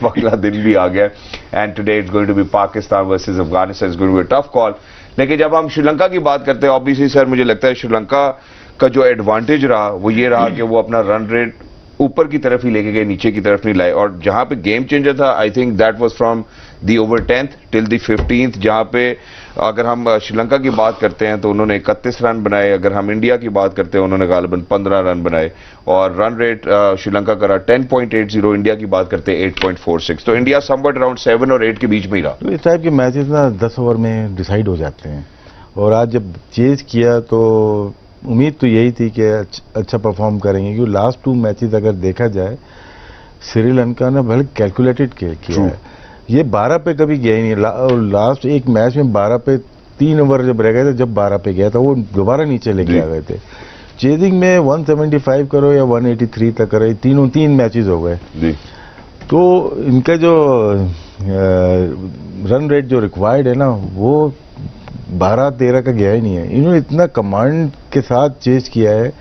अब अगला दिन भी आ गया and today it's going to be Pakistan versus Afghanistan, it's going to be a tough call. लेकिन जब हम श्रीलंका की बात करते हैं, ऑब्वियसली सर मुझे लगता है श्रीलंका का जो एडवांटेज रहा वो ये रहा कि वो अपना रन रेट ऊपर की तरफ ही लेके गए, नीचे की तरफ नहीं लाए। और जहां पे गेम चेंजर था, I think that was from the over 10th till the 15th, जहां पे अगर हम श्रीलंका की बात करते हैं तो उन्होंने 31 रन बनाए, अगर हम इंडिया की बात करते हैं उन्होंने गालिबन 15 रन बनाए, और रन रेट श्रीलंका का रहा 10.80, इंडिया की बात करते हैं 8.46। तो इंडिया समवट अराउंड 7 और 8 के बीच में ही रहा। तो इस टाइप के मैचेस ना 10 ओवर में डिसाइड हो जाते हैं, और आज जब चेज किया तो उम्मीद तो यही थी कि अच्छा परफॉर्म करेंगे, क्योंकि लास्ट 2 मैचेस अगर देखा जाए श्रीलंका ने बड़े कैलकुलेटेड किया है। ये 12 पे कभी गया ही नहीं। लास्ट एक मैच में 12 पे 3 ओवर जब रह गए थे, जब 12 पे गया था वो दोबारा नीचे लेके आ गए थे। चेजिंग में 175 करो या 183 तक करो, 3 मैचेस हो गए। तो इनका जो रन रेट जो रिक्वायर्ड है ना वो 12-13 का गया ही नहीं है। इन्होंने इतना कमांड के साथ चेज किया है,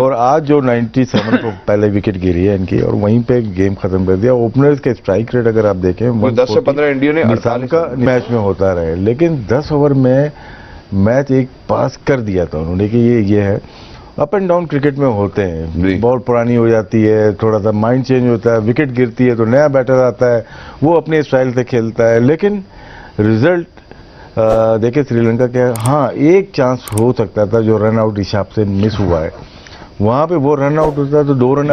और आज जो 97 को पहले विकेट गिरी है इनकी, और वहीं पे गेम खत्म कर दिया। ओपनर्स का स्ट्राइक रेट अगर आप देखें 10 से 15 इंडिया ने 48 का मैच में होता रहे, लेकिन 10 ओवर में मैच एक पास कर दिया था उन्होंने कि ये है। अप एंड डाउन क्रिकेट में होते हैं, बॉल पुरानी हो जाती है, थोड़ा सा माइंड चेंज होता है, विकेट गिरती है तो नया बैटर आता है, वो अपने स्टाइल से खेलता है। लेकिन रिजल्ट देखिए श्रीलंका के, हाँ एक चांस हो सकता था जो रन आउट हिसाब से मिस हुआ है, वहां पे वो रन आउट होता तो 2 रन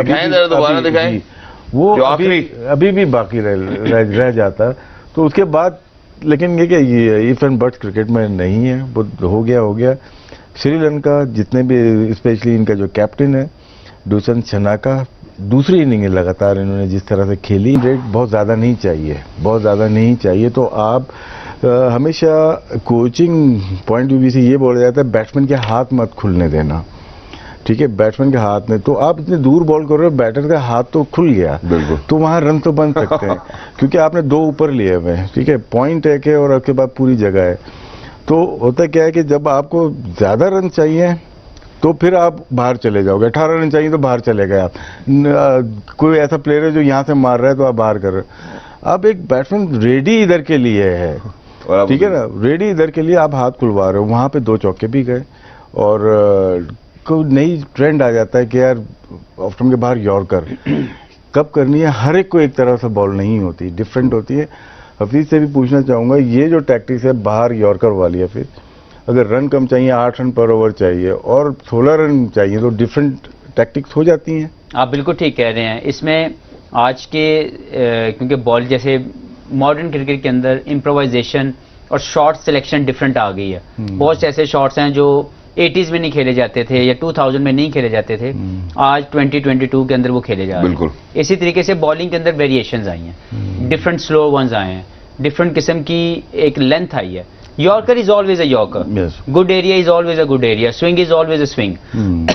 वो अभी भी बाकी रह जाता। तो उसके बाद लेकिन ये इफ एंड बट्स क्रिकेट में नहीं है, वो हो गया। श्रीलंका जितने भी, स्पेशली इनका जो कैप्टन है दुष्यंत छनाका, दूसरी इनिंग लगातार इन्होंने जिस तरह से खेली, रेट बहुत ज़्यादा नहीं चाहिए। तो आप हमेशा कोचिंग पॉइंट ऑफ व्यू से ये बोला जाता है बैट्समैन के हाथ मत खुलने देना, ठीक है। बैट्समैन के हाथ में तो आप इतने दूर बॉल कर रहे हो, बैटर का हाथ तो खुल गया, बिल्कुल, तो वहां रन तो बन सकते हैं क्योंकि आपने 2 ऊपर लिए हुए हैं, ठीक है। पॉइंट एक है और उसके बाद पूरी जगह है। तो होता क्या है कि जब आपको ज्यादा रन चाहिए तो फिर आप बाहर चले जाओगे, 18 रन चाहिए तो बाहर चले गए आप। कोई ऐसा प्लेयर है जो यहाँ से मार रहा है तो आप बाहर कर रहे हो। अब एक बैट्समैन रेडी इधर के लिए है, ठीक है ना, रेडी इधर के लिए आप हाथ खुलवा रहे हो। वहां पे 2 चौके भी गए, और कोई नई ट्रेंड आ जाता है कि यार ऑफ स्टंप के बाहर यॉर्कर कब करनी है। हर एक को एक तरह से बॉल नहीं होती, डिफरेंट होती है। हफीज से भी पूछना चाहूंगा, ये जो टैक्टिक्स है बाहर यॉर्कर वाली है, फिर अगर रन कम चाहिए, 8 रन पर ओवर चाहिए और 16 रन चाहिए, तो डिफरेंट टैक्टिक्स हो जाती हैं। आप बिल्कुल ठीक कह रहे हैं। इसमें आज के क्योंकि बॉल जैसे मॉडर्न क्रिकेट के अंदर इम्प्रोवाइजेशन और शॉट सिलेक्शन डिफरेंट आ गई है। बहुत से ऐसे शॉट्स हैं जो 80s में नहीं खेले जाते थे या 2000 में नहीं खेले जाते थे, आज 2022 के अंदर वो खेले जा रहे हैं। इसी तरीके से बॉलिंग के अंदर वेरिएशंस आई हैं, डिफरेंट स्लो वंस आए हैं, डिफरेंट किस्म की एक लेंथ आई है। Yorker is always a yorker, good area is always a good area, swing is always a swing.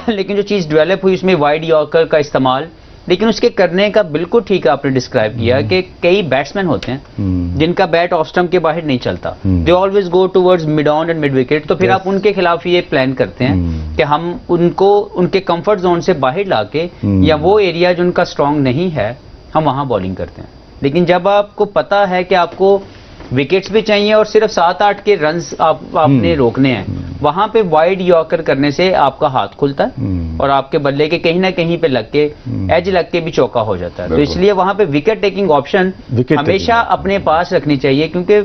लेकिन जो चीज डेवलप हुई उसमें वाइड यॉर्कर का इस्तेमाल, लेकिन उसके करने का बिल्कुल ठीक आपने डिस्क्राइब किया कि कई बैट्समैन होते हैं जिनका बैट ऑफ स्टंप के बाहर नहीं चलता, they always go towards mid on and mid wicket. तो फिर आप उनके खिलाफ ये प्लान करते हैं कि हम उनको उनके कंफर्ट जोन से बाहर लाके या वो एरिया जो उनका स्ट्रांग नहीं है हम वहां बॉलिंग करते हैं। लेकिन जब आपको पता है कि आपको विकेट्स भी चाहिए और सिर्फ 7-8 के रन्स आपने रोकने हैं, वहां पे वाइड यॉर्कर करने से आपका हाथ खुलता है और आपके बल्ले के कहीं ना कहीं पे लग के एज लग के भी चौका हो जाता है। तो इसलिए वहां पे विकेट टेकिंग ऑप्शन हमेशा अपने पास रखनी चाहिए, क्योंकि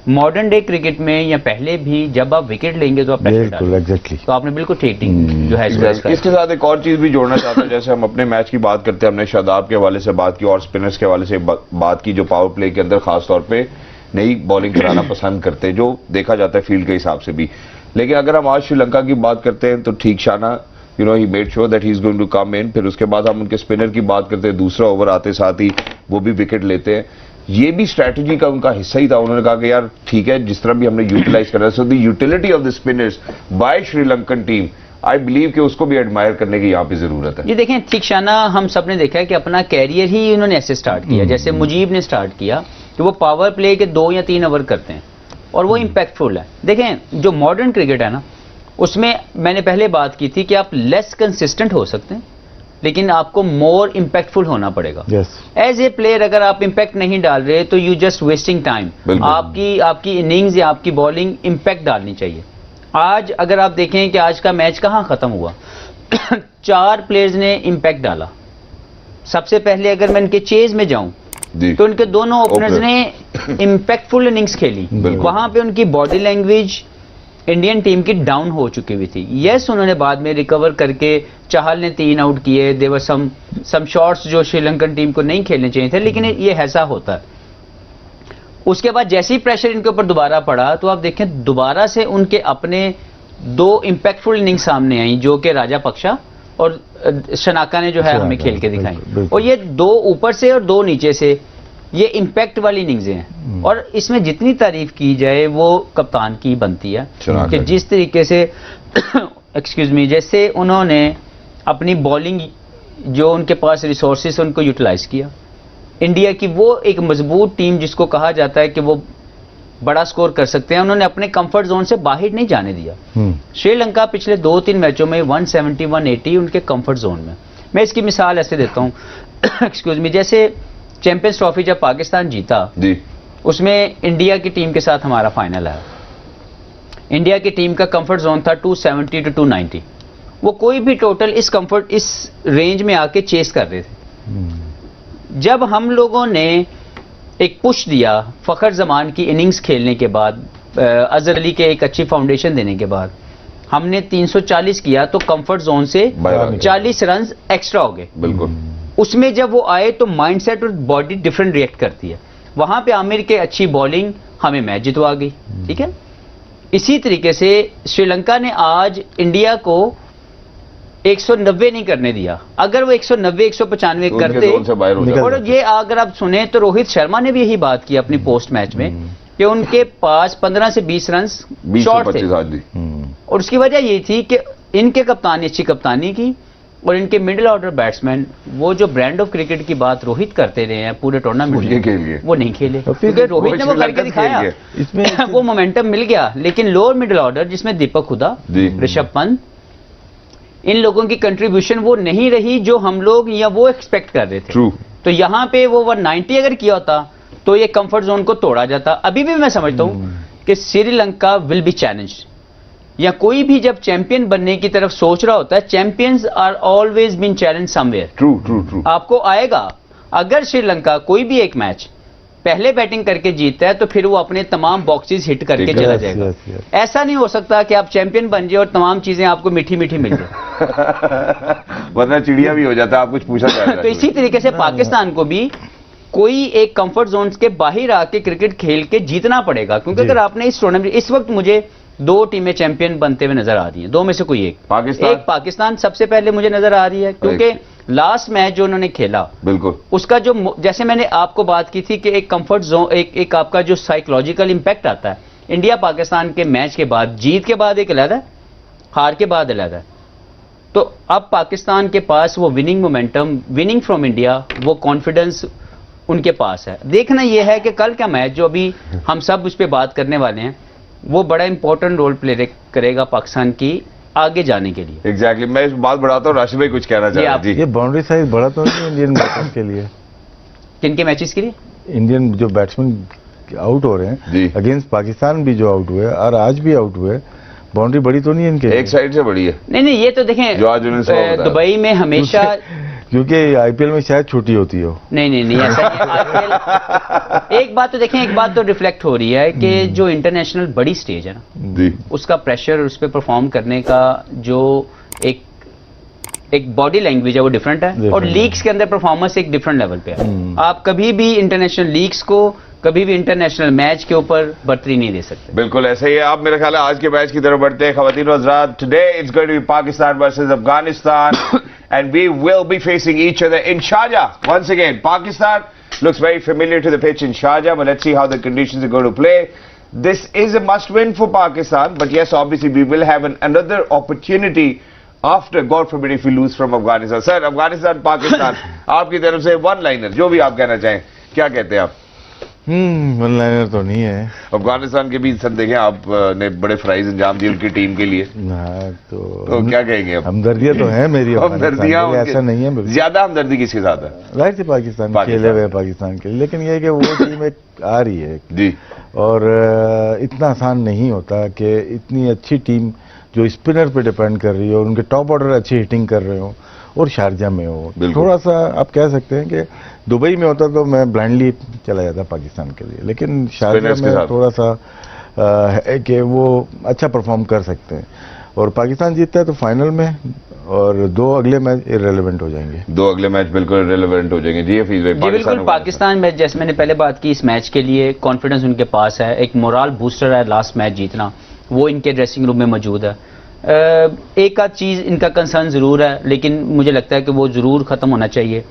मॉडर्न डे क्रिकेट में या पहले भी जब आप विकेट लेंगे तो आप एग्जैक्टली, तो आपने बिल्कुल ठीक जो है इसके साथ एक और चीज भी जोड़ना चाहता हूं। जैसे हम अपने मैच की बात करते हैं, हमने शादाब के हवाले से बात की और स्पिनर्स के हवाले से बात की जो पावर प्ले के अंदर खासतौर पे नई बॉलिंग कराना पसंद करते हैं, जो देखा जाता है फील्ड के हिसाब से भी। लेकिन अगर हम आज श्रीलंका की बात करते हैं तो ठीक Shana he made sure that he is going to come in. फिर उसके बाद हम उनके स्पिनर की बात करते हैं, दूसरा ओवर आते साथ ही वो भी विकेट लेते हैं। ये भी स्ट्रैटेजी का उनका हिस्सा ही था। उन्होंने कहा कि यार ठीक है, जिस तरह भी हमने यूटिलाइज करा, so the utility of the spinners by Sri Lankan team, I believe कि उसको भी एडमायर करने की यहाँ पे जरूरत है। ये देखें, ठीक शाना हम सब ने देखा है कि अपना कैरियर ही उन्होंने ऐसे स्टार्ट किया, जैसे मुजीब ने स्टार्ट किया कि वो पावर प्ले के 2 या 3 ओवर करते हैं और वो इम्पैक्टफुल है। देखें, जो मॉडर्न क्रिकेट है ना, उसमें मैंने पहले बात की थी कि आप लेस कंसिस्टेंट हो सकते हैं लेकिन आपको मोर इम्पैक्टफुल होना पड़ेगा। यस, एज ए प्लेयर अगर आप इम्पैक्ट नहीं डाल रहे तो यू जस्ट वेस्टिंग टाइम। बिल्कुल। आपकी इनिंग्स या आपकी बॉलिंग इम्पैक्ट डालनी चाहिए। आज अगर आप देखें कि आज का मैच कहां खत्म हुआ 4 प्लेयर्स ने इम्पैक्ट डाला। सबसे पहले अगर मैं इनके चेज में जाऊं जी तो इनके दोनों ओपनर्स ने इम्पैक्टफुल इनिंग्स खेली। बिल्कुल। वहां पे उनकी बॉडी लैंग्वेज इंडियन टीम की डाउन हो चुकी हुई थी। यस, उन्होंने बाद में रिकवर करके चहल ने 3 आउट किए, देवर सम शॉट्स जो श्रीलंकन टीम को नहीं खेलने चाहिए थे, लेकिन ये ऐसा होता है। उसके बाद जैसे ही प्रेशर इनके ऊपर दोबारा पड़ा तो आप देखें दोबारा से उनके अपने 2 इम्पैक्टफुल इनिंग्स सामने आई, जो कि राजापक्षा और शनाका ने जो है हमें खेल के दिखाई। बिल्कुल। और ये 2 ऊपर से और 2 नीचे से, ये इम्पैक्ट वाली इनिंग्स हैं। और इसमें जितनी तारीफ की जाए वो कप्तान की बनती है शनाका कि की। जिस तरीके से एक्सक्यूज मी, जैसे उन्होंने अपनी बॉलिंग जो उनके पास रिसोर्सेस उनको यूटिलाइज किया। इंडिया की वो एक मजबूत टीम जिसको कहा जाता है कि वो बड़ा स्कोर कर सकते हैं, उन्होंने अपने कंफर्ट जोन से बाहर नहीं जाने दिया। श्रीलंका पिछले 2-3 मैचों में 170 180 उनके कंफर्ट जोन में। मैं इसकी मिसाल ऐसे देता हूं एक्सक्यूज मी, जैसे चैंपियंस ट्रॉफी जब पाकिस्तान जीता जी उसमें इंडिया की टीम के साथ हमारा फाइनल आया। इंडिया की टीम का कंफर्ट जोन था 270 to 290। वो कोई भी टोटल इस रेंज में आके चेस कर रहे थे। जब हम लोगों ने एक पुश दिया फखर जमान की इनिंग्स खेलने के बाद, अजहर अली के एक अच्छी फाउंडेशन देने के बाद, हमने 340 किया तो कंफर्ट जोन से बाहर 40 रन एक्स्ट्रा हो गए। बिल्कुल। उसमें जब वो आए तो माइंडसेट और बॉडी डिफरेंट रिएक्ट करती है। वहां पे आमिर के अच्छी बॉलिंग हमें मैच जितवा गई। ठीक है, इसी तरीके से श्रीलंका ने आज इंडिया को 190 नहीं करने दिया। अगर वो 190 195 उनके करते, जोन से बाहर हो निकल जाता। और ये अगर आप सुने तो रोहित शर्मा ने भी यही बात की अपनी पोस्ट मैच में कि उनके पास 15 से 20 रन 20 से शॉर्ट थे। 25 हाथ जी। और उसकी वजह ये थी कि इनके कप्तानी अच्छी कप्तानी की और इनके मिडिल ऑर्डर बैट्समैन वो जो ब्रांड ऑफ क्रिकेट की बात रोहित करते रहे हैं पूरे टूर्नामेंट ये खेल गए। में, वो नहीं खेले और फिर क्योंकि रोहित ने वो श्रीलंकन करके दिखाया। खेल इसमें वो मोमेंटम मिल गया। लेकिन लोअर मिडिल ऑर्डर जिसमें दीपक हुडा, जी। ऋषभ पंत, इन लोगों की कंट्रीब्यूशन वो नहीं रही जो हम लोग या वो एक्सपेक्ट कर रहे थे। ट्रू। तो यहां पे वो 190 अगर किया होता तो ये कंफर्ट जोन को तोड़ा जाता। अभी भी मैं समझता हूं कि श्रीलंका विल बी चैलेंज्ड, या कोई भी जब चैंपियन बनने की तरफ सोच रहा होता है, champions are always been challenge somewhere. True true true. आपको आएगा। अगर श्रीलंका कोई भी एक मैच पहले बैटिंग करके जीतता है तो फिर वो अपने तमाम बॉक्सेस हिट करके ठीक चला है। जाएगा। Yes, yes, yes. ऐसा नहीं हो सकता कि आप चैंपियन बन जाए और तमाम चीजें आपको मीठी मीठी मिल जाए। वरना चिड़िया भी हो जाता है, आप कुछ पूछा जाएगा। तो इसी तरीके से पाकिस्तान को भी कोई एक कंफर्ट जोन के बाहर आके क्रिकेट खेल के जीतना पड़ेगा। क्योंकि जी। अगर आपने इस टूर्नामेंट, इस वक्त मुझे 2 टीमें चैंपियन बनते हुए नजर आ रही हैं, 2 में से कोई एक। पाकिस्तान? एक पाकिस्तान सबसे पहले मुझे नजर आ रही है क्योंकि लास्ट मैच जो उन्होंने खेला बिल्कुल। उसका जो जैसे मैंने आपको बात की थी कि एक कंफर्ट जोन, एक आपका जो साइकोलॉजिकल इंपैक्ट आता है इंडिया पाकिस्तान के मैच के बाद, जीत के बाद एक अलग है, हार के बाद अलग है। तो अब पाकिस्तान के पास वो winning momentum, winning from India, वो कॉन्फिडेंस उनके पास है। देखना यह है कि कल का मैच जो अभी हम सब उस पर बात करने वाले हैं वो बड़ा इंपॉर्टेंट रोल प्ले करेगा पाकिस्तान की आगे जाने के लिए। एग्जैक्टली। मैं इस बात बढ़ाता हूँ, राशिद भाई कुछ कहना चाह रहे हैं। जी। ये बाउंड्री साइज बड़ा तो नहीं इंडियन बैटर्स के लिए? किन के मैचेस के लिए? इंडियन जो बैट्समैन आउट हो रहे जी। हैं अगेंस्ट पाकिस्तान भी जो आउट हुए और आज भी आउट हुए, बाउंड्री बड़ी तो नहीं है इनके? एक साइड से बड़ी है नहीं नहीं, ये तो देखें जो आज उन्होंने सवाल बताया। दुबई में हमेशा क्योंकि आईपीएल में शायद छोटी होती हो। नहीं नहीं नहीं, ऐसा नहीं। IPL एक बात तो देखें, एक बात तो रिफ्लेक्ट हो रही है कि जो इंटरनेशनल बड़ी स्टेज है ना, जी। उसका प्रेशर, उस पर परफॉर्म करने का जो एक बॉडी लैंग्वेज है वो डिफरेंट है। और Different लीग्स के अंदर परफॉर्मेंस एक डिफरेंट लेवल पे है। आप कभी भी इंटरनेशनल लीग्स को, कभी भी इंटरनेशनल मैच के ऊपर बर्तरी नहीं दे सकते। बिल्कुल ऐसे ही है। आप मेरे ख्याल है आज के मैच की तरफ बढ़ते हैं। खवातीन और हज़रात, today it's going to be Pakistan versus Afghanistan and we will be facing each other in Sharjah once again. Pakistan looks very familiar to the pitch in Sharjah, but let's see how the conditions are going to play. This is a must win for Pakistan, but yes, obviously we will have another opportunity after, God forbid, if we lose from Afghanistan. Sir, Afghanistan, Pakistan, आपकी तरफ से one liner, जो भी आप कहना चाहें, क्या कहते हैं आप? वन लाइनर तो नहीं है। अफगानिस्तान के भी सर देखें आपने बड़े फ्राइज अंजाम दी उनकी टीम के लिए, हाँ तो क्या कहेंगे अब? हमदर्दियाँ तो हैं मेरी हमदर्दियाँ अफगानिस्तान के लिए, ऐसा नहीं है बिल्कुल। ज्यादा हमदर्दी किसके साथ है? जाहिर सी पाकिस्तान खेले हुए पाकिस्तान के लिए, लेकिन ये है कि वो टीम एक आ रही है जी, और इतना आसान नहीं होता कि इतनी अच्छी टीम जो स्पिनर पे डिपेंड कर रही हो और उनके टॉप ऑर्डर अच्छी हिटिंग कर रहे हो और शारजा में हो। थोड़ा सा आप कह सकते हैं कि दुबई में होता तो मैं ब्लाइंडली चला जाता पाकिस्तान के लिए, लेकिन शारजा में थोड़ा सा है कि वो अच्छा परफॉर्म कर सकते हैं और पाकिस्तान जीतता है तो फाइनल में, और 2 अगले मैच इररिलेवेंट हो जाएंगे। 2 अगले मैच बिल्कुल इररिलेवेंट हो जाएंगे। जी हफीज भाई, जी बिल्कुल, पाकिस्तान मैच जैसे मैंने पहले बात की, इस मैच के लिए कॉन्फिडेंस उनके पास है, एक मोरल बूस्टर है लास्ट मैच जीतना, वो इनके ड्रेसिंग रूम में मौजूद है। एक आध चीज़ इनका कंसर्न ज़रूर है, लेकिन मुझे लगता है कि वो ज़रूर ख़त्म होना चाहिए।